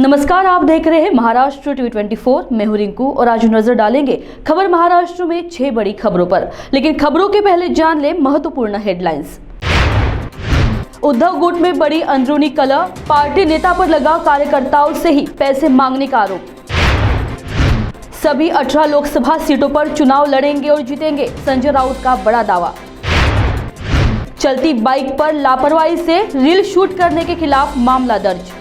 नमस्कार, आप देख रहे हैं महाराष्ट्र टीवी 24। मैं हूं रिंकू और आज नजर डालेंगे खबर महाराष्ट्र में 6 बड़ी खबरों पर। लेकिन खबरों के पहले जान ले महत्वपूर्ण हेडलाइंस। उद्धव गुट में बड़ी अंदरूनी कलह, पार्टी नेता पर लगा कार्यकर्ताओं से ही पैसे मांगने का आरोप। सभी 18 लोकसभा सीटों पर चुनाव लड़ेंगे और जीतेंगे, संजय राउत का बड़ा दावा। चलती बाइक पर लापरवाही से रील शूट करने के खिलाफ मामला दर्ज।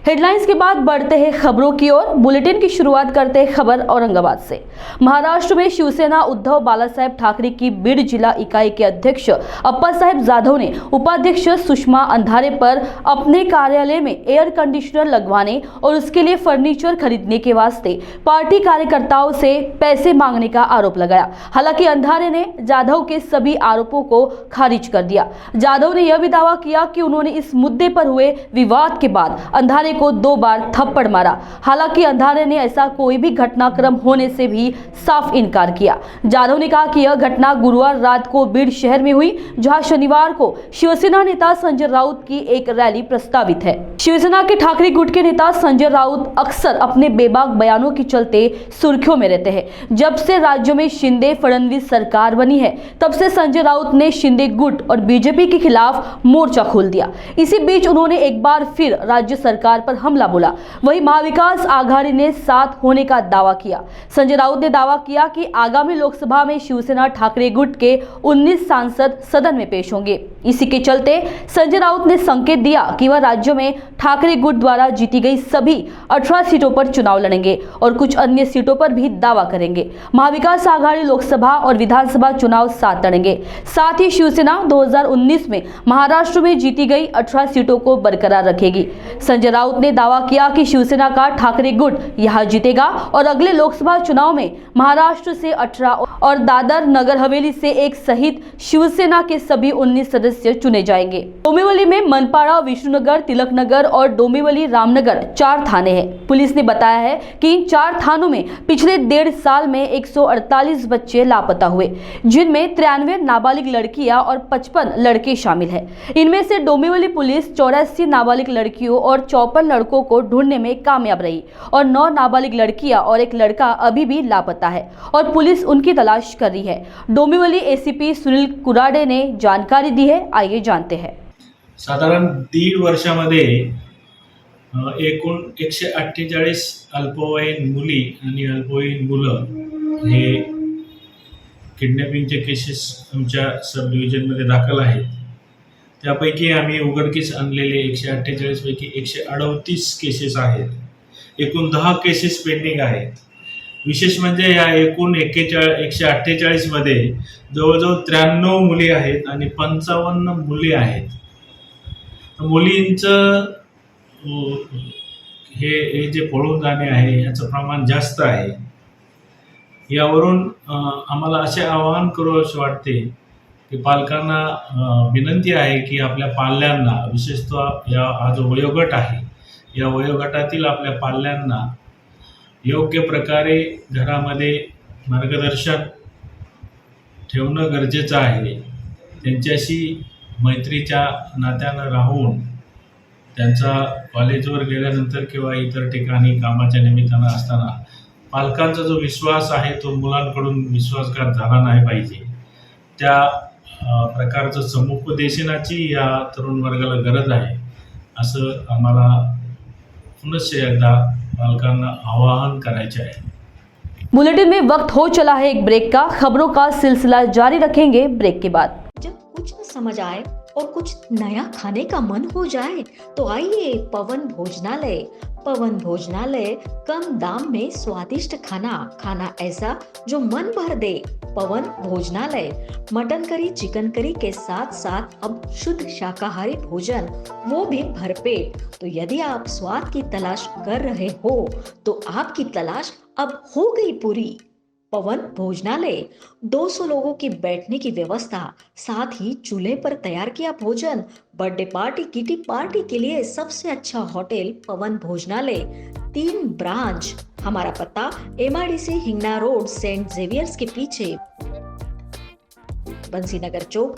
हेडलाइंस के बाद बढ़ते हैं खबरों की ओर। बुलेटिन की शुरुआत करते हैं खबर औरंगाबाद से। महाराष्ट्र में शिवसेना उद्धव बालासाहेब ठाकरे की बीड जिला इकाई के अध्यक्ष अप्पासाहेब जाधव ने उपाध्यक्ष सुषमा अंधारे पर अपने कार्यालय में एयर कंडीशनर लगवाने और उसके लिए फर्नीचर खरीदने के वास्ते पार्टी कार्यकर्ताओं से पैसे मांगने का आरोप लगाया। हालांकि अंधारे ने जाधव के सभी आरोपों को खारिज कर दिया। जाधव ने यह भी दावा किया कि उन्होंने इस मुद्दे पर हुए विवाद के बाद अंधारे को 2 बार थप्पड़ मारा। हालांकि अंधारे ने ऐसा कोई भी घटनाक्रम होने से भी साफ इनकार किया। जाधव ने कहा कि यह घटना गुरुवार रात को बीड शहर में हुई, जहां शनिवार को शिवसेना नेता संजय राउत की एक रैली प्रस्तावित है। शिवसेना के ठाकरे गुट के नेता संजय राउत अक्सर अपने बेबाक बयानों के चलते सुर्खियों में रहते हैं। जब से राज्य में शिंदे फडणवीस सरकार बनी है, तब से संजय राउत ने शिंदे गुट और बीजेपी के खिलाफ मोर्चा खोल दिया। इसी बीच उन्होंने एक बार फिर राज्य सरकार पर हमला बोला। वहीं महाविकास आघाड़ी ने साथ होने का दावा किया। संजय राउत ने दावा किया कि आगामी लोकसभा में शिवसेना ठाकरे गुट के 19 सांसद सदन में पेश होंगे। इसी के चलते संजय राउत ने संकेत दिया कि वह राज्य में ठाकरे गुट द्वारा जीती गई सभी 18 सीटों पर चुनाव लड़ेंगे और कुछ अन्य सीटों पर भी दावा करेंगे। महाविकास आघाड़ी लोकसभा और विधानसभा चुनाव साथ लड़ेंगे। साथ ही शिवसेना 2019 में महाराष्ट्र में जीती गई 18 सीटों को बरकरार रखेगी। संजय राउत ने दावा किया कि शिवसेना का ठाकरे गुट यहां जीतेगा और अगले लोकसभा चुनाव में महाराष्ट्र से 18 और दादर नगर हवेली से 1 सहित शिवसेना के सभी 19 सदस्य चुने जाएंगे। डोंबिवली में मनपाड़ा, विष्णुनगर, तिलक नगर और डोंबिवली रामनगर 4 थाने हैं। पुलिस ने बताया है कि इन 4 थानों में पिछले 1.5 साल में 148 बच्चे लापता हुए, जिनमें 93 नाबालिग लड़कियां और 55 लड़के शामिल हैं। इनमें से डोंबिवली पुलिस 84 नाबालिग लड़कियों और 54 लड़कों को ढूंढने में कामयाब रही और 9 नाबालिग लड़कियां और 1 लड़का अभी भी लापता है और पुलिस उनकी तलाश कर रही है। डोंबिवली एसीपी सुनील कुराडे ने जानकारी दी है, आइए जानते हैं। साधारण 1.5 वर्षामध्ये एकूण 148 अल्पवयीन मुली आणि अल्पवयीन मुलं हे किडनॅपिंगचे केसेस आमच्या सब डिव्हिजनमध्ये दाखल आहेत। त्यापैकी आम्ही उघडकीस आणलेले 148 पैकी 138 केसेस आहेत। एकूण 10 केसेस पेंडिंग आहेत। विशेष म्हणजे या एकूण 148 मध्ये जवळजवळ 93 मुली आहेत आणि 55 मुली आहेत। मुलींचं हे जे पळून जाणे आहे याचं प्रमाण जास्त आहे। यावरून आम्हाला असे आवाहन करावेसे वाटते की पालकांना विनंती आहे की आपल्या पाल्यांना, विशेषतः हा जो वयोगट आहे, या वयोगटातील आपल्या पाल्यांना योग्य प्रकारे घरामध्ये मार्गदर्शन ठेवणं गरजेचं आहे। त्यांच्याशी मैत्रीच्या नात्यानं राहून त्यांचा कॉलेजवर गेल्यानंतर किंवा इतर ठिकाणी कामाच्या निमित्तानं असताना पालकांचा जो विश्वास आहे तो मुलांकडून विश्वासघात झाला नाही पाहिजे। त्या प्रकारचं समुपदेशनाची या तरुण वर्गाला गरज आहे, असं आम्हाला पुनश्च एकदा पालकांना आवाहन करायचे आहे। बुलेटिन में वक्त हो चला है एक ब्रेक का। खबरों का सिलसिला जारी रखेंगे ब्रेक के बाद। जब कुछ न समझ आए और कुछ नया खाने का मन हो जाए तो आइए पवन भोजनालय। पवन भोजनालय कम दाम में स्वादिष्ट खाना ऐसा जो मन भर दे। पवन भोजनालय मटन करी, चिकन करी के साथ साथ अब शुद्ध शाकाहारी भोजन, वो भी भरपेट। तो यदि आप स्वाद की तलाश कर रहे हो तो आपकी तलाश अब हो गई पूरी। पवन भोजनालय 200 लोगों की बैठने की व्यवस्था, साथ ही चूल्हे पर तैयार किया भोजन। बर्थडे पार्टी, किटी पार्टी के लिए सबसे अच्छा होटल पवन भोजनालय। 3 ब्रांच। हमारा पता MIDC Hingna road, saint Xavier's के पीछे, बंसीनगर चौक।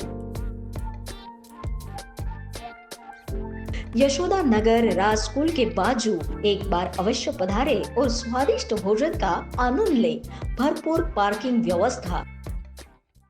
यशोदा नगर राज स्कूल के बाजू एक बार अवश्य पधारे और स्वादिष्ट भोजन का आनंद ले। भरपूर पार्किंग व्यवस्था।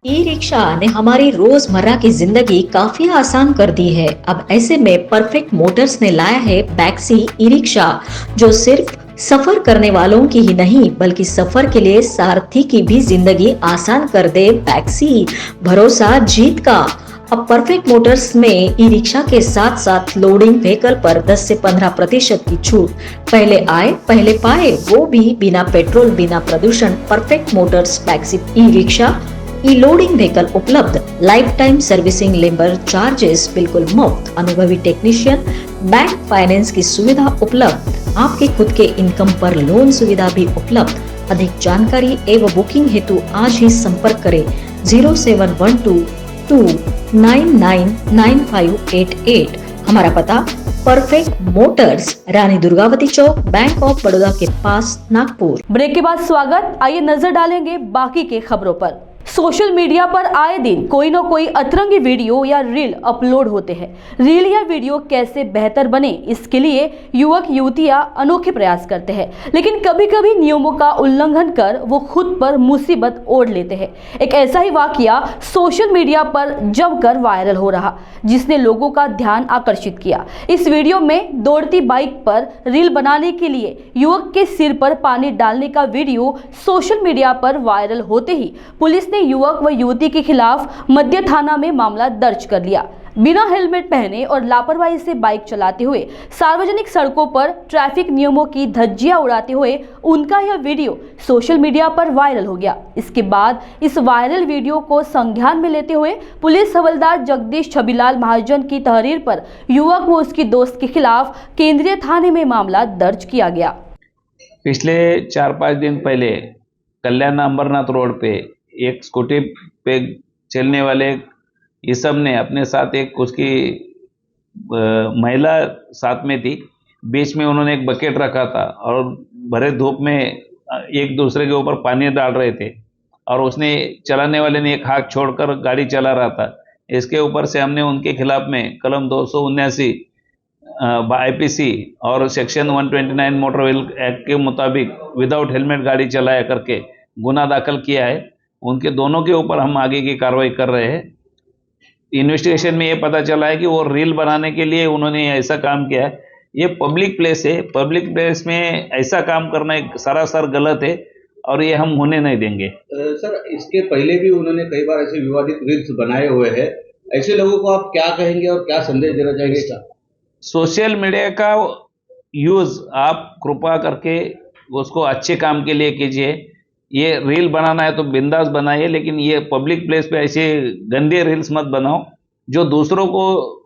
ई रिक्शा ने हमारी रोजमर्रा की जिंदगी काफी आसान कर दी है। अब ऐसे में परफेक्ट मोटर्स ने लाया है बैक्सी ई रिक्शा, जो सिर्फ सफर करने वालों की ही नहीं बल्कि सफर के लिए सारथी की भी जिंदगी आसान कर दे। बैक्सी, भरोसा जीत का। अब परफेक्ट मोटर्स में ई रिक्शा के साथ साथ लोडिंग व्हीकल पर 10 से 15% की छूट। पहले आए पहले पाए, वो भी बिना पेट्रोल बिना प्रदूषण। परफेक्ट मोटर्स बैक्सी ई रिक्शा, ई लोडिंग व्हीकल उपलब्ध। Life time servicing, labour charges बिल्कुल मुफ्त। अनुभवी टेक्नीशियन, बैंक फाइनेंस की सुविधा उपलब्ध। आपके खुद के इनकम पर लोन सुविधा भी उपलब्ध। अधिक जानकारी एवं बुकिंग हेतु आज ही संपर्क करें 0712299588। हमारा पता perfect Motors, Rani Durgavati Chowk, bank of Baroda के पास, नागपुर। ब्रेक के बाद स्वागत। आइए नजर डालेंगे बाकी के खबरों पर। सोशल मीडिया पर आए दिन कोई न कोई अतरंगी वीडियो या रील अपलोड होते हैं। रील या वीडियो कैसे बेहतर बने, इसके लिए युवक युवतियां अनोखे प्रयास करते हैं, लेकिन कभी कभी नियमों का उल्लंघन कर वो खुद पर मुसीबत ओढ़ लेते हैं। एक ऐसा ही वाकया सोशल मीडिया पर जमकर वायरल हो रहा, जिसने लोगों का ध्यान आकर्षित किया। इस वीडियो में दौड़ती बाइक पर रील बनाने के लिए युवक के सिर पर पानी डालने का वीडियो सोशल मीडिया पर वायरल होते ही पुलिस ने युवक व युवती के खिलाफ मध्य थाना में मामला दर्ज कर लिया। बिना हेलमेट पहने और लापरवाही से बाइक चलाते हुए सार्वजनिक सड़कों पर ट्रैफिक नियमों की धज्जियां उड़ाते हुए उनका यह वीडियो सोशल मीडिया पर वायरल हो गया। इसके बाद इस वायरल वीडियो को संज्ञान में लेते हुए पुलिस हवलदार जगदीश छबीलाल महाजन की तहरीर पर युवक व उसकी दोस्त के खिलाफ केंद्रीय थाने में मामला दर्ज किया गया। पिछले 4-5 दिन पहले कल्याण अंबरनाथ रोड पे एक स्कूटी पे चलने वाले इसम ने अपने साथ एक उसकी महिला साथ में थी, बीच में उन्होंने एक बकेट रखा था और भरे धूप में एक दूसरे के ऊपर पानी डाल रहे थे और उसने चलाने वाले ने एक हाथ छोड़कर गाड़ी चला रहा था। इसके ऊपर से हमने उनके खिलाफ में कलम 279 IPC और सेक्शन 129 मोटर व्हीकल एक्ट के मुताबिक विदाउट हेलमेट गाड़ी चलाया करके गुना दाखिल किया है। उनके दोनों के ऊपर हम आगे की कार्रवाई कर रहे हैं। इन्वेस्टिगेशन में ये पता चला है कि वो रील बनाने के लिए उन्होंने ऐसा काम किया है। ये पब्लिक प्लेस है, पब्लिक प्लेस में ऐसा काम करना एक सरासर गलत है और ये हम होने नहीं देंगे। सर, इसके पहले भी उन्होंने कई बार ऐसे विवादित रील्स बनाए हुए हैं। ऐसे लोगों को आप क्या कहेंगे और क्या संदेश देना चाहेंगे? सोशल मीडिया का यूज़ आप कृपा करके उसको अच्छे काम के लिए कीजिए। ये रील बनाना है तो बिंदास बनाइए, लेकिन ये पब्लिक प्लेस पे ऐसे गंदे रील्स मत बनाओ जो दूसरों को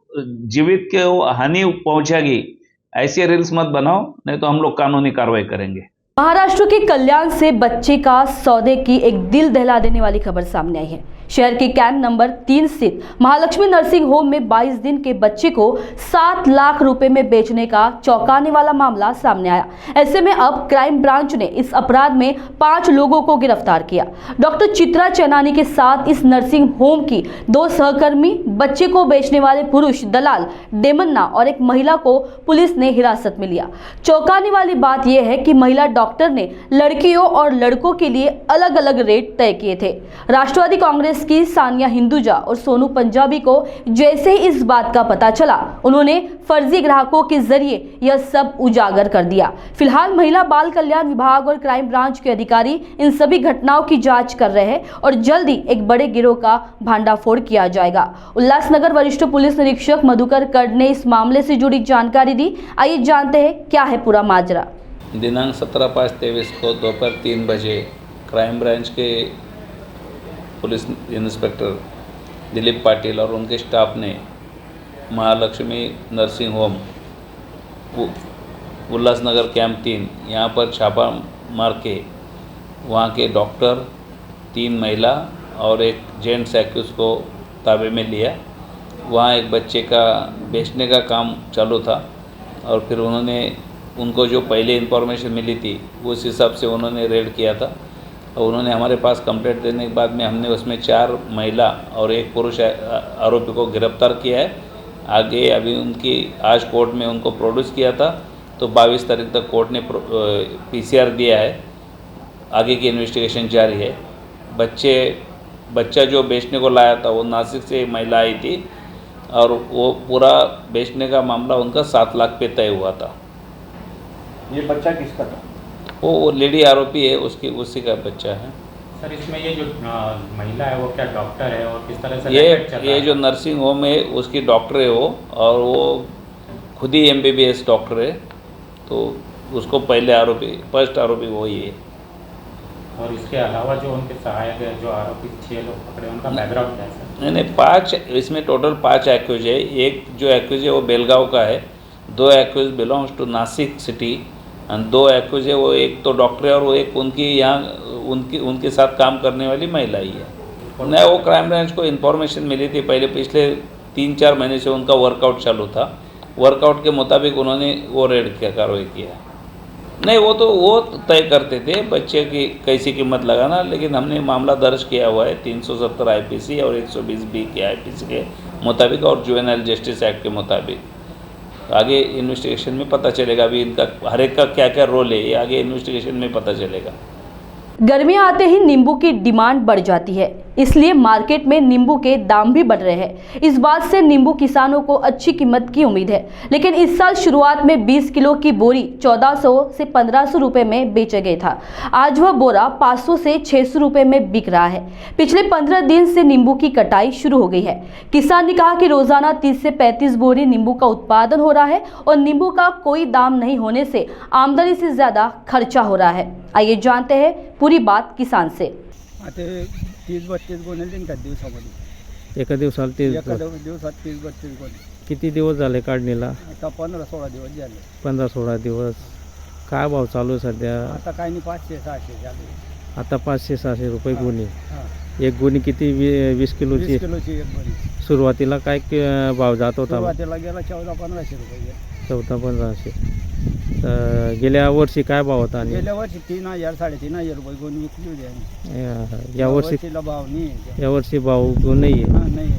जीवित के हानि पहुंचाएगी। ऐसे रील्स मत बनाओ, नहीं तो हम लोग कानूनी कार्रवाई करेंगे। महाराष्ट्र के कल्याण से बच्चे का सौदे की एक दिल दहला देने वाली खबर सामने आई है। शहर के कैंप नंबर 3 स्थित महालक्ष्मी नर्सिंग होम में 22 दिन के बच्चे को 7 लाख रुपए में बेचने का चौंकाने वाला मामला सामने आया। ऐसे में अब क्राइम ब्रांच ने इस अपराध में 5 लोगों को गिरफ्तार किया। डॉक्टर चित्रा चैनानी के साथ इस नर्सिंग होम की 2 सहकर्मी, बच्चे को बेचने वाले पुरुष दलाल डेमन्ना और एक महिला को पुलिस ने हिरासत में लिया। चौंकाने वाली बात यह है कि महिला डॉक्टर ने लड़कियों और लड़कों के लिए अलग अलग रेट तय किए थे। राष्ट्रवादी कांग्रेस की सानिया हिंदुजा और सोनू पंजाबी को जैसे ही इस बात का पता चला, उन्होंने फर्जी ग्राहकों के जरिए यह सब उजागर कर दिया। फिलहाल महिला बाल कल्याण विभाग और क्राइम ब्रांच के अधिकारी इन सभी घटनाओं की जांच कर रहे हैं और जल्द ही एक बड़े गिरोह का भांडाफोड़ किया जाएगा। उल्लासनगर वरिष्ठ पुलिस निरीक्षक मधुकर कर्ड ने इस मामले से जुड़ी जानकारी दी। आइए जानते हैं क्या है पूरा माजरा। दिनांक 17/5/23 को दोपहर 3 बजे क्राइम ब्रांच के पुलिस इंस्पेक्टर दिलीप पाटिल और उनके स्टाफ ने Mahalakshmi nursing home Ulhasnagar camp 3 यहाँ पर छापा मार के वहाँ के डॉक्टर, 3 महिला और एक जेंट्स एक्यूज को ताबे में लिया। वहाँ एक बच्चे का बेचने का काम चालू था और फिर उन्होंने उनको जो पहले इन्फॉर्मेशन मिली थी उस हिसाब से उन्होंने रेड किया था और उन्होंने हमारे पास कंप्लेंट देने के बाद में हमने उसमें 4 महिला और 1 पुरुष आरोपी को गिरफ्तार किया है। आगे अभी उनकी आज कोर्ट में उनको प्रोड्यूस किया था, तो 22 तारीख तक कोर्ट ने PCR दिया है। आगे की इन्वेस्टिगेशन जारी है। बच्चा जो बेचने को लाया था वो नासिक से महिला आई थी और वो पूरा बेचने का मामला उनका 7 लाख पे तय हुआ था। ये बच्चा किसका था? वो लेडी आरोपी है, उसी का बच्चा है। सर, इसमें ये जो महिला है वो क्या डॉक्टर है और किस तरह से ये जो नर्सिंग होम है उसकी डॉक्टर है वो, और वो खुद ही MBBS डॉक्टर है, तो उसको फर्स्ट आरोपी वही है। और इसके अलावा जो उनके सहायक है, जो आरोपी 6 लोग पकड़े, उनका बैकग्राउंड क्या है? नहीं 5, इसमें टोटल 5 एक्यूज है। एक जो एक्यूज है वो बेलगांव का है, 2 accused belongs to Nashik city, और 2 एक्यूज है वो एक तो डॉक्टर है और वो एक उनकी यहाँ उनके साथ काम करने वाली महिला ही है। नहीं, वो क्राइम ब्रांच को इन्फॉर्मेशन मिली थी पहले, पिछले 3-4 महीने से उनका वर्कआउट चालू था। वर्कआउट के मुताबिक उन्होंने वो रेड की कार्रवाई किया। नहीं, वो तय करते थे बच्चे की कैसी कीमत लगाना, लेकिन हमने मामला दर्ज किया हुआ है 370 IPC और 120B के IPC के मुताबिक और जुवेनाइल जस्टिस एक्ट के मुताबिक। आगे इन्वेस्टिगेशन में पता चलेगा, अभी इनका हर एक का क्या क्या रोल है ये आगे इन्वेस्टिगेशन में पता चलेगा। गर्मियां आते ही नींबू की डिमांड बढ़ जाती है, इसलिए मार्केट में नींबू के दाम भी बढ़ रहे हैं। इस बात से नींबू किसानों को अच्छी कीमत की उम्मीद है, लेकिन इस साल शुरुआत में 20 किलो की बोरी 1400 से 1500 रुपए में बेचा गया था। आज वह बोरा 500 से 600 रुपए में बिक रहा है। पिछले 15 दिन से नींबू की कटाई शुरू हो गई है। किसान ने कहा कि रोजाना 30 से 35 बोरी नींबू का उत्पादन हो रहा है और नींबू का कोई दाम नहीं होने से आमदनी से ज्यादा खर्चा हो रहा है। आइए जानते हैं पूरी बात किसान से। आता 30-32 गोणे एका दिवसामध्ये, एका दिवसाला ते एका दिवसात 30-32 गोणे. किती दिवस झाले काढणीला? आता 15-16 दिवस झाले. 15-16 दिवस. काय भाव चालू आहे सध्या? आता काही नाही 500-600 झाले. आता 500-600 रुपये गुणी. हां. एक गुणी किती 20 किलोची? 20 किलोची एक गोणी. सुरुवातीला काय भाव जात होता? सुरुवातीला गेला 14-1500 रुपये गेला. 14-1500. तर गेल्या वर्षी काय भाव होता? आणि गेल्या वर्षी 3000-3500 रुपये गोणी विकली होती आम्ही. या वर्षी भाव नाही. या वर्षी भाव नाही आहे. हां, नाही.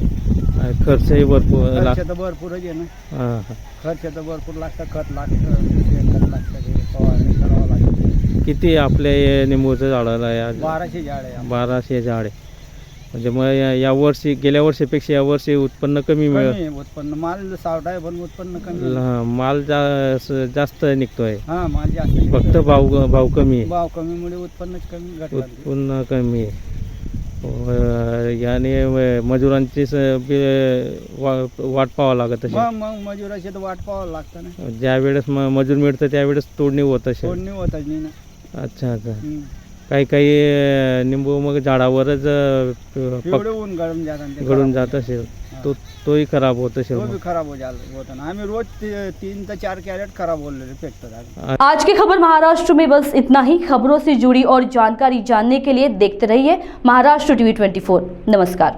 खर्चही भरपूर खर्च तर भरपूरच आहे ना. हां. खर्च तर भरपूर लागतं. खत लागतं, शेणखत लागतं, फवारणी करावं लागतं. किती आपल्या निंबूचं झाडाला आहे? 1200 झाड आहे. 1200 झाड आहे. म्हणजे मग या वर्षी गेल्या वर्षीपेक्षा या वर्षी उत्पन्न कमी मिळेल. कमी उत्पन्न. माल सावटा आहे पण उत्पन्न कमी. माल जास्त निघतोय. हां, माल जास्त. फक्त भाव कमी आहे. भाव कमीमुळे उत्पन्नच कमी घटलं. उत्पन्न कमी आहे. याने मजुरांची वाट पाहावं लागत असेल. मग मजुराची तर वाट पाहावं लागतं ना. ज्या वेळेस मजूर मिळतं त्यावेळेस तोडणी होत असेल. तोडणी होतच नाही ना. अच्छा अच्छा. काही निंबू मग झाडावरच गळून जात असेल. तोही खराब होत असेल. तो भी खराब होता ना. आम्ही रोज 3 से 4 कैरेट खराब होले फेंकते. आज की खबर महाराष्ट्र में बस इतना ही। खबरों से जुड़ी और जानकारी जानने के लिए देखते रहिए महाराष्ट्र टीवी 24। नमस्कार।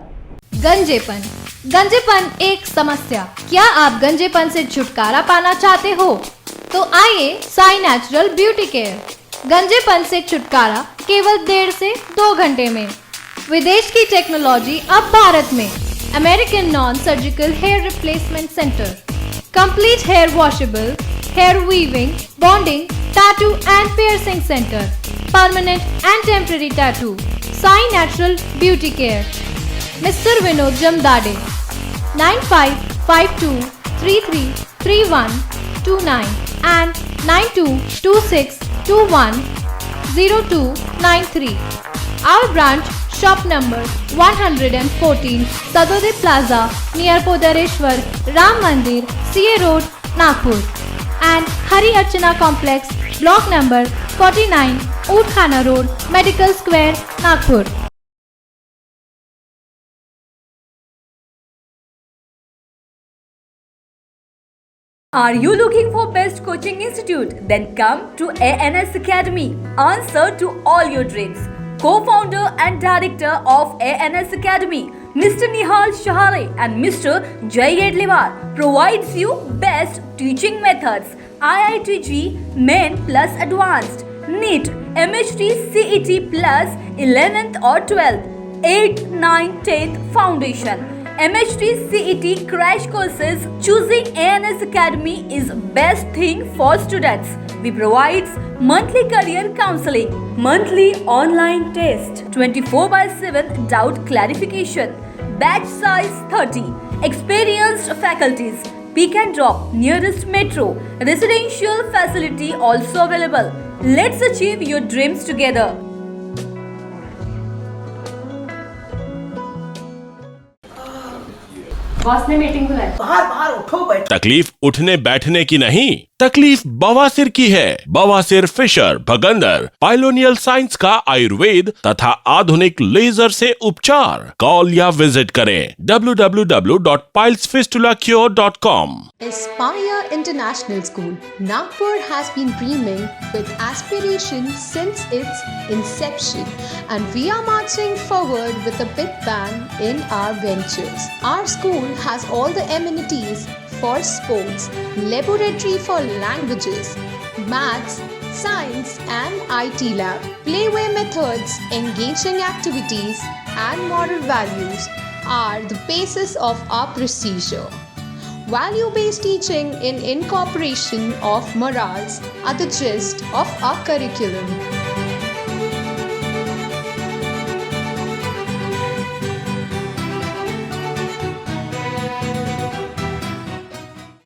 गंजेपन एक समस्या? क्या आप गंजेपन से छुटकारा पाना चाहते हो? तो आइए साई नेचुरल ब्यूटी केयर। गंजेपन से छुटकारा केवल 1.5 से 2 घंटे में। विदेश की टेक्नोलॉजी अब भारत में। American non surgical hair replacement centre, complete hair washable, hair weaving, bonding, tattoo and piercing centre, permanent and temporary tattoo. Sai natural beauty care, mister Vinod Jamdade, 9552333129 and 9226210293. Our branch, shop number 114, Sadode Plaza, near Podareshwar Ram Mandir, CA Road, Nagpur, and Hari Archana Complex, block number 49, Oudkhana Road, Medical Square, Nagpur. Are you looking for best coaching institute? Then come to ANS Academy. Answer to all your dreams. Co-founder and director of ANS Academy, Mr. Nihal Shahare and Mr. Jay Edliwar provides you best teaching methods, IITG, Main plus Advanced, NEET, MHT, CET plus 11th or 12th, 8th, 9th, 10th Foundation, MHT CET crash courses, choosing ANS Academy is best thing for students. We provides monthly career counseling, monthly online test, 24/7 doubt clarification, batch size 30, experienced faculties, pick and drop, nearest metro, residential facility also available. Let's achieve your dreams together. Boss ने meeting बुलाई। बाहर उठो बैठो। तकलीफ उठने बैठने की नहीं, तकलीफ बवासीर की है। बवासीर फिशर भगंदर पाइलोनियल साइंस का आयुर्वेद तथा आधुनिक लेजर से उपचार। कॉल या विजिट करें www.pilesfistulacure.com। Aspire International School, Nagpur has been dreaming with aspiration since its inception, and we are marching forward with a big bang in our ventures. Our school has all the amenities for sports, laboratory for languages, maths, science and IT lab, playway methods, engaging activities and moral values are the basis of our procedure. Value-based teaching in incorporation of morals are the gist of our curriculum.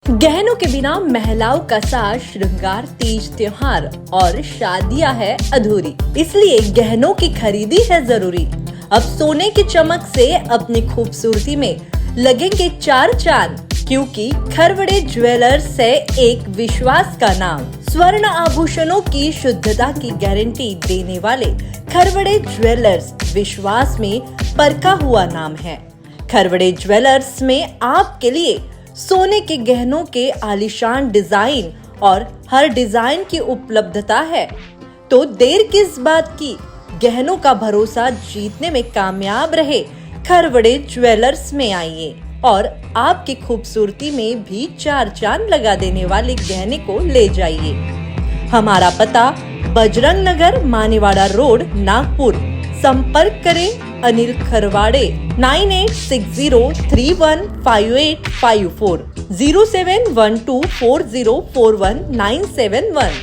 गहनों के बिना महिलाओं का साज श्रृंगार, तीज त्योहार और शादियां है अधूरी, इसलिए गहनों की खरीदी है जरूरी। अब सोने की चमक से अपनी खूबसूरती में लगेंगे चार चांद, क्योंकि खरवड़े ज्वेलर्स है एक विश्वास का नाम। स्वर्ण आभूषणों की शुद्धता की गारंटी देने वाले खरवड़े ज्वेलर्स विश्वास में परखा हुआ नाम है। खरवड़े ज्वेलर्स में आपके लिए सोने के गहनों के आलीशान डिजाइन और हर डिजाइन की उपलब्धता है। तो देर किस बात की, गहनों का भरोसा जीतने में कामयाब रहे खरवड़े ज्वेलर्स में आइए और आपकी खूबसूरती में भी चार चांद लगा देने वाले गहने को ले जाइए। हमारा पता बजरंग नगर, मानेवाड़ा रोड, नागपुर। संपर्क करें अनिल खरवाड़े 9860315854 0712404191।